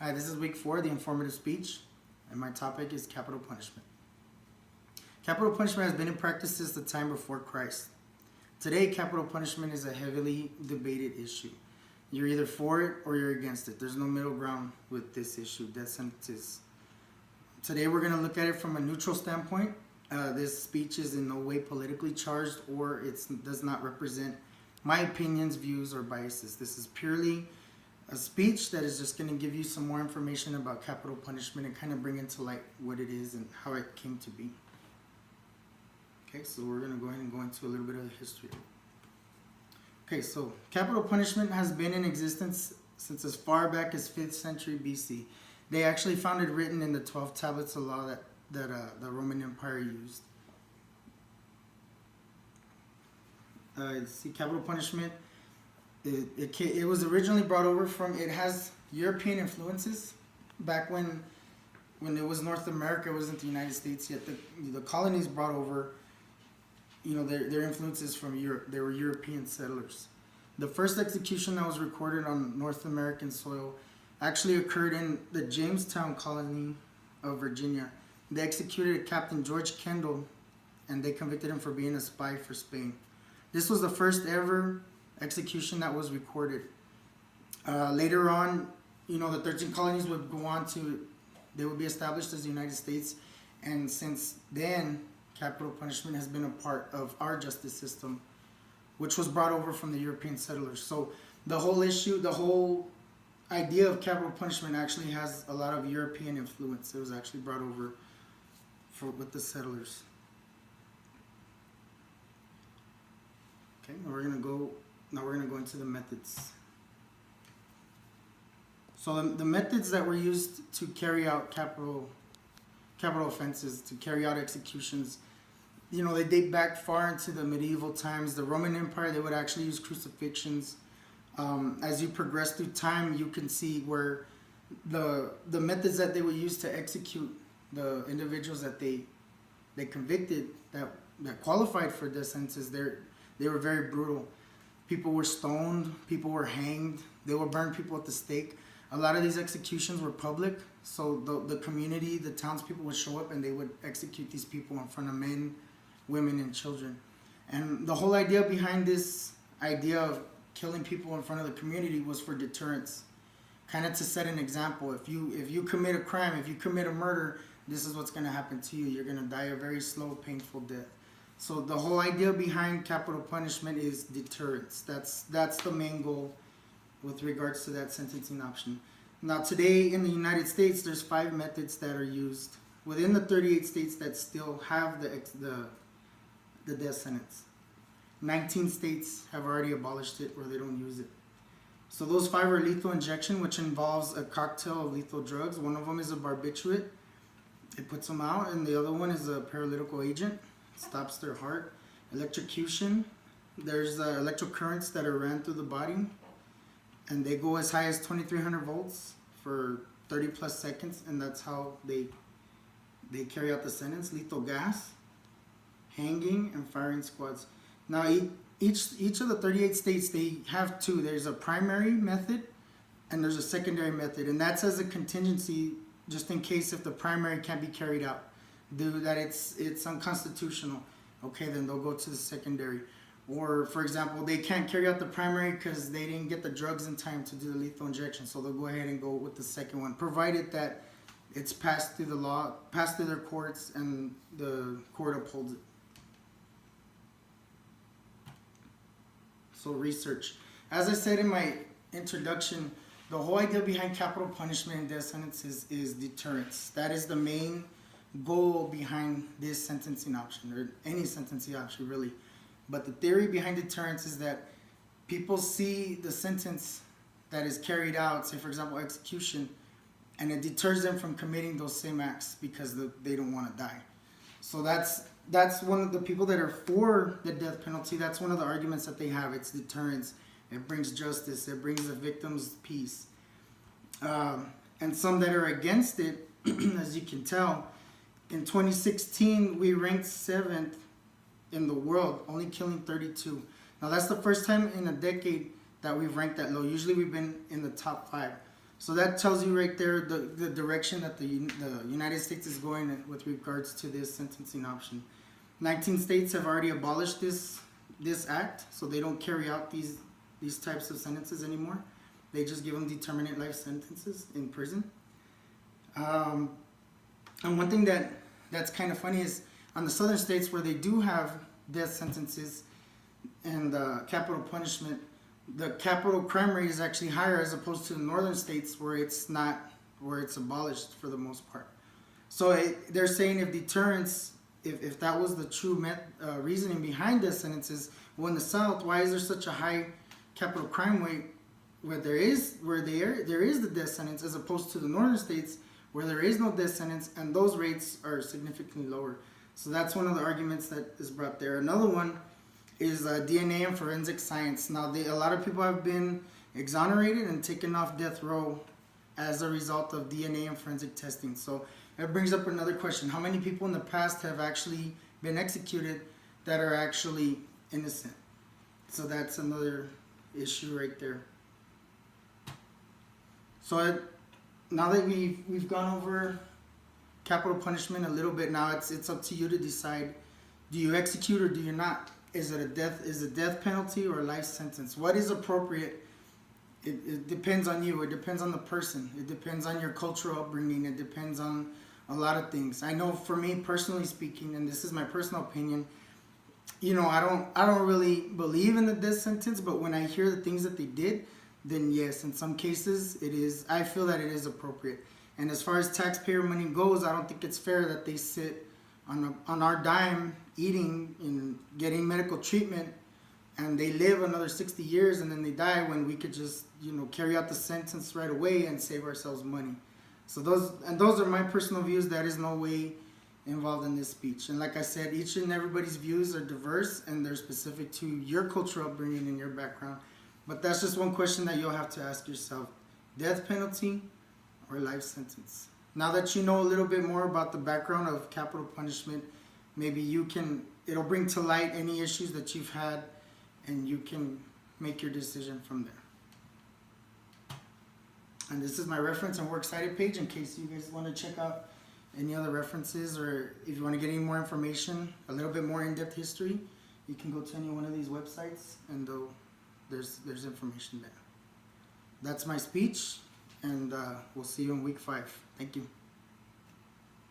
Hi, this is week 4, the informative speech, and my topic is capital punishment. Capital punishment has been in practice since the time before Christ. Today, capital punishment is a heavily debated issue. You're either for it or you're against it. There's no middle ground with this issue, death sentences. Today, we're going to look at it from a neutral standpoint. This speech is in no way politically charged, or it does not represent my opinions, views, or biases. This is purely a speech that is just going to give you some more information about capital punishment and kind of bring into light what it is and how it came to be. Okay, so we're going to go ahead and go into a little bit of the history. Okay, so capital punishment has been in existence since as far back as 5th century BC. They actually found it written in the 12 tablets of law that the Roman Empire used. See, capital punishment, it was originally brought over from, it has European influences. Back when it was North America, it wasn't the United States yet. The colonies brought over, their influences from Europe. They were European settlers. The first execution that was recorded on North American soil actually occurred in the Jamestown colony of Virginia. They executed Captain George Kendall, and they convicted him for being a spy for Spain. This was the first ever execution that was recorded. Later on, the 13 colonies would go on they would be established as the United States, and since then, capital punishment has been a part of our justice system, which was brought over from the European settlers. So the whole issue, the whole idea of capital punishment actually has a lot of European influence. It was actually brought over with the settlers. Okay, now we're gonna go into the methods. So the methods that were used to carry out capital offenses, to carry out executions, they date back far into the medieval times. The Roman Empire, they would actually use crucifixions. As you progress through time, you can see where the methods that they would use to execute the individuals that they convicted that qualified for death sentences, they were very brutal. People were stoned, people were hanged, they would burn people at the stake. A lot of these executions were public, so the community, the townspeople would show up and they would execute these people in front of men, women, and children. And the whole idea behind this idea of killing people in front of the community was for deterrence, kind of to set an example. If you commit a crime, if you commit a murder, this is what's going to happen to you. You're going to die a very slow, painful death. So the whole idea behind capital punishment is deterrence. That's the main goal with regards to that sentencing option. Now today in the United States, there's 5 methods that are used within the 38 states that still have the death sentence. 19 states have already abolished it or they don't use it. So those 5 are lethal injection, which involves a cocktail of lethal drugs. One of them is a barbiturate. It puts them out, and the other one is a paralytical agent. Stops their heart. Electrocution, there's electric currents that are ran through the body, and they go as high as 2300 volts for 30 plus seconds, and that's how they carry out the sentence. Lethal gas, hanging, and firing squads. Now each of the 38 states, they have 2. There's a primary method and there's a secondary method, and that's as a contingency just in case if the primary can't be carried out, that it's unconstitutional. Okay, then they'll go to the secondary. Or for example, they can't carry out the primary because they didn't get the drugs in time to do the lethal injection, so they'll go ahead and go with the second one, provided that it's passed through the law, passed through their courts, and the court upholds it. So research. As I said in my introduction, the whole idea behind capital punishment and death sentences is deterrence. That is the main goal behind this sentencing option, or any sentencing option really. But the theory behind deterrence is that people see the sentence that is carried out, say for example execution, and it deters them from committing those same acts because they don't want to die. So that's one of the people that are for the death penalty. That's one of the arguments that they have. It's deterrence. It brings justice. It brings the victims peace. And some that are against it, as you can tell, in 2016 we ranked 7th in the world, only killing 32. Now that's the first time in a decade that we've ranked that low. Usually we've been in the top 5. So that tells you right there the direction that the United States is going in with regards to this sentencing option. 19 states have already abolished this act, so they don't carry out these types of sentences anymore. They just give them determinate life sentences in prison. And one thing that's kind of funny is on the southern states where they do have death sentences and capital punishment, the capital crime rate is actually higher as opposed to the northern states where it's not, where it's abolished for the most part. So they're saying if deterrence, if that was the true reasoning behind death sentences, well, in the South, why is there such a high capital crime rate where there is the death sentence as opposed to the northern states where there is no death sentence and those rates are significantly lower? So that's one of the arguments that is brought there. Another one is DNA and forensic science. Now, a lot of people have been exonerated and taken off death row as a result of DNA and forensic testing. So that brings up another question. How many people in the past have actually been executed that are actually innocent? So that's another issue right there. So now that we've gone over capital punishment a little bit, now it's up to you to decide, do you execute or do you not? Is it a death penalty or a life sentence? What is appropriate? It depends on you. It depends on the person. It depends on your cultural upbringing. It depends on a lot of things. I know for me personally speaking, and this is my personal opinion, I don't really believe in the death sentence, but when I hear the things that they did, then yes, in some cases I feel that it is appropriate. And as far as taxpayer money goes, I don't think it's fair that they sit on our dime eating and getting medical treatment and they live another 60 years and then they die when we could just carry out the sentence right away and save ourselves money. So those are my personal views. That is no way involved in this speech. And like I said, each and everybody's views are diverse and they're specific to your cultural upbringing and your background. But that's just one question that you'll have to ask yourself: death penalty or life sentence? Now that you know a little bit more about the background of capital punishment, maybe it'll bring to light any issues that you've had and you can make your decision from there. And this is my reference and works cited page in case you guys want to check out any other references, or if you want to get any more information, a little bit more in-depth history, you can go to any one of these websites and there's information there. That's my speech, and we'll see you in week 5. Thank you.